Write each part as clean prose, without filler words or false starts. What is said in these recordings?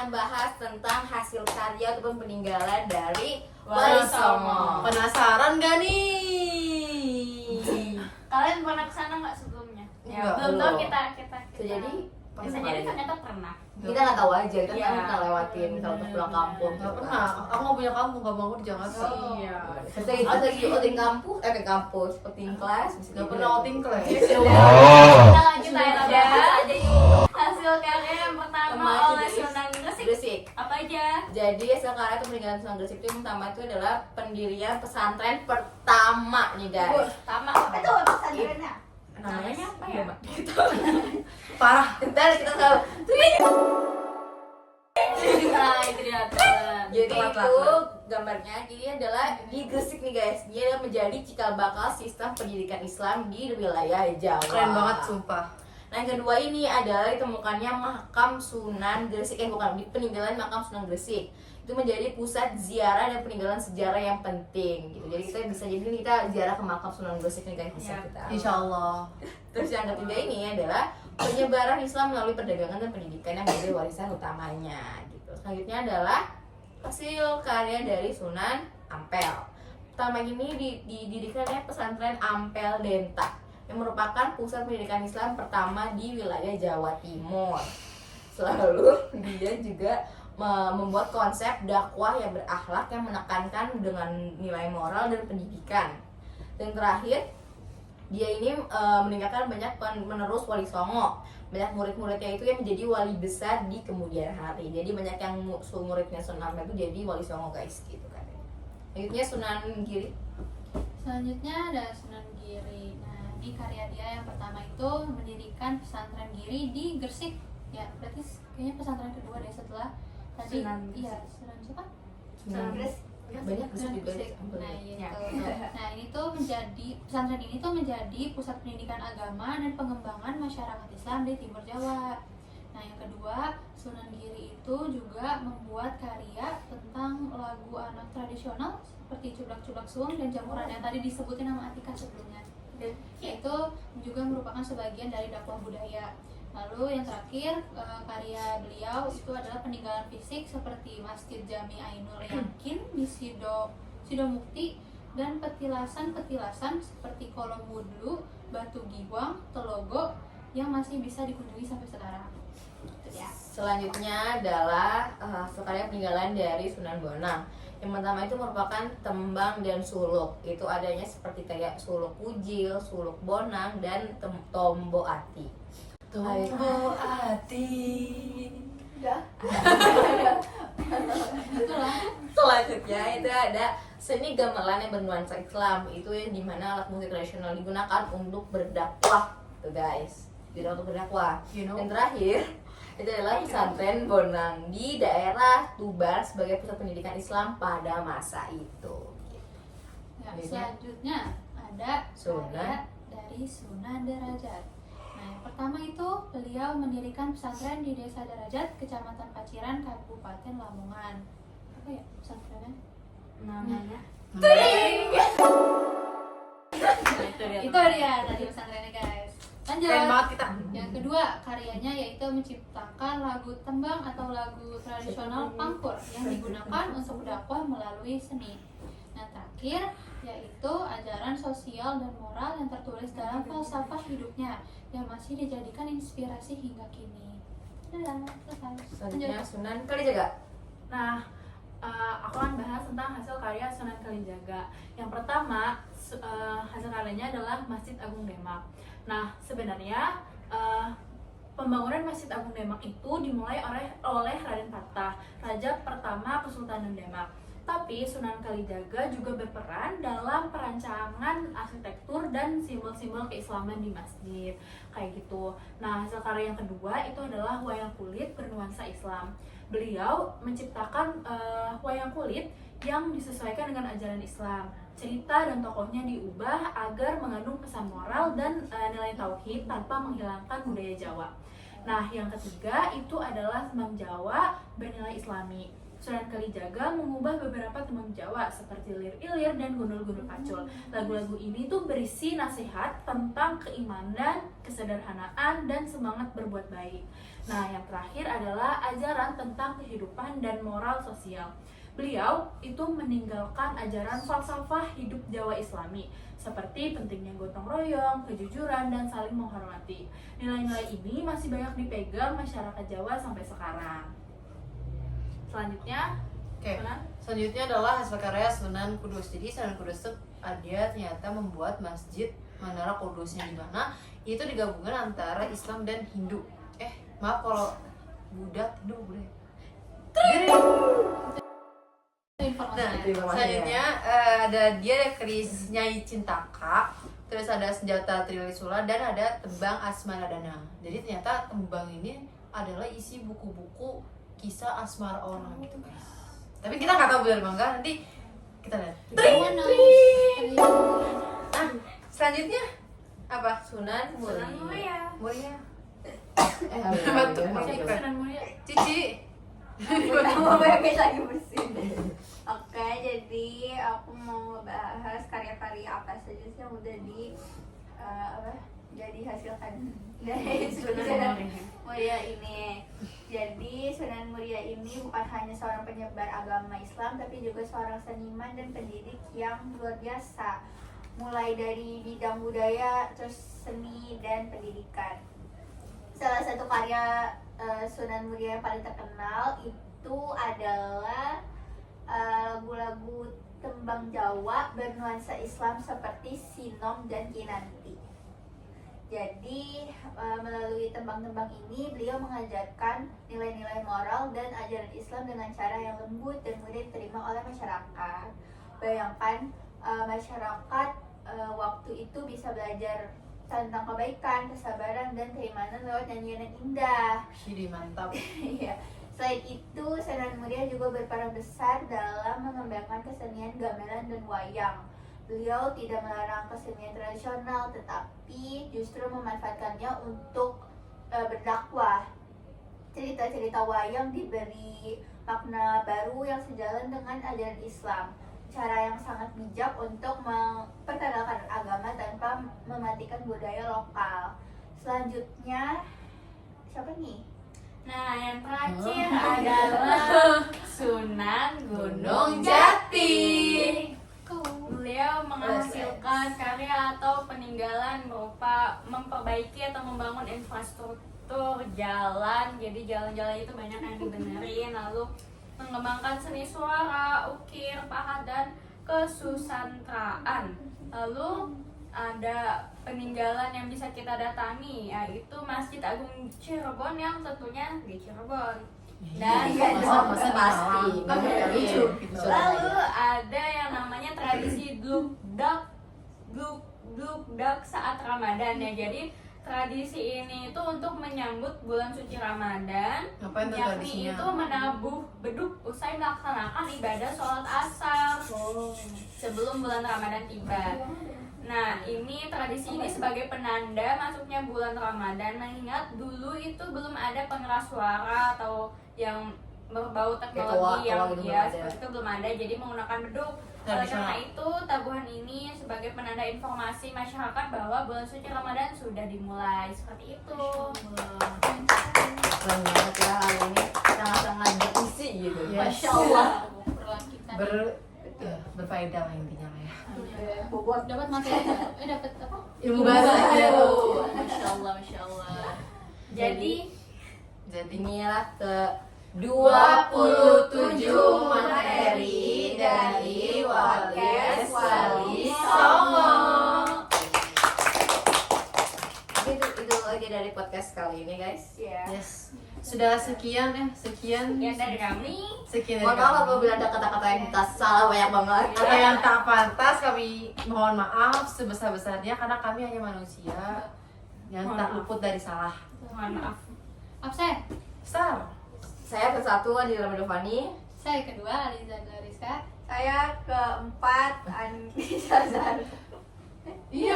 akan bahas tentang hasil karya ataupun peninggalan dari Wali Songo. Penasaran gak nih? Kalian pernah kesana nggak sebelumnya? Ya, belum tahu kita. Jadi bisa jadi ternyata pernah. kita nggak tahu aja, kita Iya. kan pernah lewatin kalau untuk pulang kampung. Gak pernah, aku gak punya kampung, gak bangun di Jakarta. Iya. Kita itu lagi outing kampus, ke kampus, outing kelas, Gak pernah outing kelas. Kita lanjut aja. Hasil karya yang pertama Sama oleh Gresik. Sunan Gresik. Gresik. Apa aja? Jadi hasil karya atau peninggalan Sunan Gresik itu yang pertama itu adalah pendirian pesantren pertama nih guys. Sama. Itu pesantrennya. Namanya apa ya, Mbak? Parah. Ntar kita tahu. Nah, itu dia. Jadi Telat, itu telat. gambarnya ini adalah di Gresik nih guys. Dia adalah menjadi cikal bakal sistem pendidikan Islam di wilayah Jawa. Keren banget sumpah. Nah yang kedua ini adalah ditemukannya makam Sunan Gresik, bukan, di peninggalan makam Sunan Gresik. Itu menjadi pusat ziarah dan peninggalan sejarah yang penting gitu. Jadi kita bisa jadi kita ziarah ke makam Sunan Gresik nih guys, bisa Ya. kita. Insya Allah. Terus yang ketiga ini adalah penyebaran Islam melalui perdagangan dan pendidikan yang menjadi warisan utamanya gitu. Selanjutnya adalah hasil karya dari Sunan Ampel. Pertama ini didirikan oleh pesantren Ampel Denta yang merupakan pusat pendidikan Islam pertama di wilayah Jawa Timur. Selalu dia juga membuat konsep dakwah yang berakhlak yang menekankan dengan nilai moral dan pendidikan. Dan terakhir, dia ini meninggalkan banyak penerus Wali Songo. Banyak murid-muridnya itu yang menjadi wali besar di kemudian hari. Jadi banyak yang muridnya Sunan Ampel itu jadi Wali Songo guys gitu kan. Selanjutnya Sunan Giri. Selanjutnya ada Sunan Giri. Nah, di karya dia yang pertama itu mendirikan pesantren Giri di Gresik. Ya, berarti kayaknya pesantren kedua deh setelah tadi. Sunan Iya, Sunan siapa? Sunan Gresik. banyak Gresik juga Gresik. deh. Nah, gitu. Ya. Nah, ini tuh menjadi pesantren ini tuh menjadi pusat pendidikan agama dan pengembangan masyarakat Islam di Timur Jawa. Nah, yang kedua, Sunan Giri itu juga membuat karya tentang lagu anak tradisional seperti Cublak-Cublak Suung dan Jamuran yang tadi disebutin nama Atika sebelumnya. Itu juga merupakan sebagian dari dakwah budaya. Lalu yang terakhir, karya beliau itu adalah peninggalan fisik seperti Masjid Jami Ainul Yakin di Sidomukti dan petilasan-petilasan seperti Kolom Wudhu, Batu Giwang, Telogo yang masih bisa dikunjungi sampai sekarang. Itu ya. Selanjutnya adalah karya peninggalan dari Sunan Bonang. Yang pertama itu merupakan tembang dan suluk. Itu adanya seperti kayak suluk Kujil, suluk Bonang, dan tombo ati. Tombo hati. Udah. Itulah. Selanjutnya itu ada seni gamelan yang bernuansa Islam. Itu yang dimana alat musik tradisional digunakan untuk berdakwah, tuh guys. Tidak untuk berdakwah. You know. Dan terakhir itu adalah pesantren Bonang di daerah Tubar sebagai pusat pendidikan Islam pada masa itu. Ya, Ini. selanjutnya ada Sunan. karya dari Sunan Derajat. Nah, yang pertama itu beliau mendirikan pesantren di Desa Derajat, Kecamatan Paciran, Kabupaten Lamongan. Apa ya pesantrennya? Namanya. Itu dia tadi pesantrennya guys. Lanjut. Keren banget kita. Yang kedua karyanya yaitu menciptakan lagu tembang atau lagu tradisional Pangkur yang digunakan untuk dakwah melalui seni. Nah, terakhir yaitu ajaran sosial dan moral yang tertulis dalam falsafah hidupnya yang masih dijadikan inspirasi hingga kini. Dadah, selesai. Selanjutnya Lanjut. Sunan Kalijaga. Nah, aku akan bahas tentang hasil karya Sunan Kalijaga. Yang pertama, hasil karyanya adalah Masjid Agung Demak. Nah, sebenarnya pembangunan Masjid Agung Demak itu dimulai oleh Raden Patah, Raja pertama Kesultanan Demak. Tapi Sunan Kalijaga juga berperan dalam perancangan arsitektur dan simbol-simbol keislaman di masjid, kayak gitu. Nah, hasil karya yang kedua itu adalah wayang kulit bernuansa Islam. Beliau menciptakan wayang kulit yang disesuaikan dengan ajaran Islam. Cerita dan tokohnya diubah agar mengandung pesan moral dan nilai tauhid tanpa menghilangkan budaya Jawa. Nah, yang ketiga itu adalah tembang Jawa bernilai Islami. Sunan Kalijaga mengubah beberapa tembang Jawa seperti Lir Ilir dan Gundul-Gundul Pacul. Lagu-lagu ini tuh berisi nasihat tentang keimanan, kesederhanaan, dan semangat berbuat baik. Nah, yang terakhir adalah ajaran tentang kehidupan dan moral sosial. Beliau itu meninggalkan ajaran falsafah hidup Jawa Islami seperti pentingnya gotong royong, kejujuran, dan saling menghormati. Nilai-nilai ini masih banyak dipegang masyarakat Jawa sampai sekarang. Selanjutnya, Oke. Sunan. Selanjutnya adalah hasil karya Sunan Kudus. Jadi Sunan Kudus itu ada ternyata membuat masjid Menara Kudusnya, di mana itu digabungkan antara Islam dan Hindu. Maaf kalau Buddha, Hindu boleh. Itu informasinya. Nah, Terima kasih, selanjutnya ada keris Nyai Cintaka, terus ada senjata Trilisula, dan ada tembang Asmaradana. Jadi ternyata tembang ini adalah isi buku-buku kisah asmara orang gitu guys. Tapi kita nggak tahu benar bang, nanti kita lihat. Gimana? Nah, selanjutnya apa? Sunan Sunan Muria. Muria. Muria. Batuk. Siapa Sunan Muria? Cici. Mau bebek lagi bersih. Oke, jadi aku mau bahas karya-karya apa saja sih yang udah dihasilkan dari Sunan Muria ini. Jadi Sunan Muria ini bukan hanya seorang penyebar agama Islam, tapi juga seorang seniman dan pendidik yang luar biasa. Mulai dari bidang budaya, terus seni dan pendidikan. Salah satu karya Sunan Muria yang paling terkenal itu adalah lagu-lagu tembang Jawa bernuansa Islam seperti Sinom dan Kinanti. Jadi melalui tembang-tembang ini beliau mengajarkan nilai-nilai moral dan ajaran Islam dengan cara yang lembut dan mudah diterima oleh masyarakat. Bayangkan masyarakat waktu itu bisa belajar tentang kebaikan, kesabaran, dan keimanan lewat nyanyian yang indah. Jadi mantap. Iya. Selain itu, Sunan Muria juga berperan besar dalam mengembangkan kesenian gamelan dan wayang. Beliau tidak melarang kesenian tradisional, tetapi justru memanfaatkannya untuk berdakwah. Cerita-cerita wayang diberi makna baru yang sejalan dengan ajaran Islam. Cara yang sangat bijak untuk memperkenalkan agama tanpa mematikan budaya lokal. Selanjutnya, siapa nih? Nah, yang terakhir adalah Sunan Gunung Jati. Beliau menghasilkan karya atau peninggalan berupa memperbaiki atau membangun infrastruktur jalan. Jadi jalan-jalan itu banyak yang dibenerin, lalu mengembangkan seni suara, ukir, pahat, dan kesusastraan. Lalu ada peninggalan yang bisa kita datangi, yaitu Masjid Agung Cirebon yang tentunya di Cirebon. Dan Masa pasti. Kan lucu. lalu ada yang namanya tradisi glugdak saat Ramadan ya. Jadi tradisi ini itu untuk menyambut bulan suci Ramadan, Ngapain tuh yakni tradisinya? itu menabuh beduk usai melaksanakan ibadah sholat asar sebelum bulan Ramadan tiba. Nah, ini tradisi ini sebagai penanda masuknya bulan Ramadan, mengingat dulu itu belum ada pengeras suara atau yang berbau teknologi yang gitu belum ya ada. seperti itu belum ada, jadi menggunakan beduk. Tradisional. Karena itu tabuhan ini sebagai penanda informasi masyarakat bahwa bulan suci Ramadan sudah dimulai, seperti itu. Keren banget ya hari ini. Sangat-sangat berisi gitu. Yes. Masya Allah. Obrolan kita. Berfaedah lah intinya lah ya. Bobot. Dapat materi baru. Dapat apa? Ilmu baru aja. Masya Allah, Masya Allah. Jadi Inilah ke 27 materi dari Podcast Wali Songo. Itu aja dari podcast kali ini guys. Ya. Yes. Sudah sekian yang dari kami. sekian Mohon dari maaf kami. apabila ada kata-kata yang kita salah banyak banget. Ada yang tak pantas, kami mohon maaf sebesar-besarnya karena kami hanya manusia yang Mohon tak maaf. luput dari salah. Mohon maaf. Absen. Star. Saya kesatu Adi Ramadhani. Saya kedua, Aliza Rizka. Saya keempat Anissa Zara. Iya.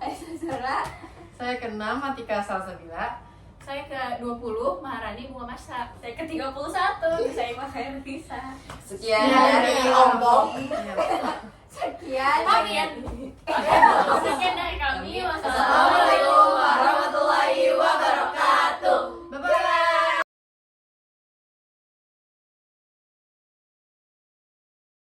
Anissa Zara. Saya keenam Atika Salsabila. Saya ke-20 Maharani Bunga Masa. Saya ke-31 saya Mahernisa. Sekian dari Ompong. Sekian. Sekian dari kami. Wassalamualaikum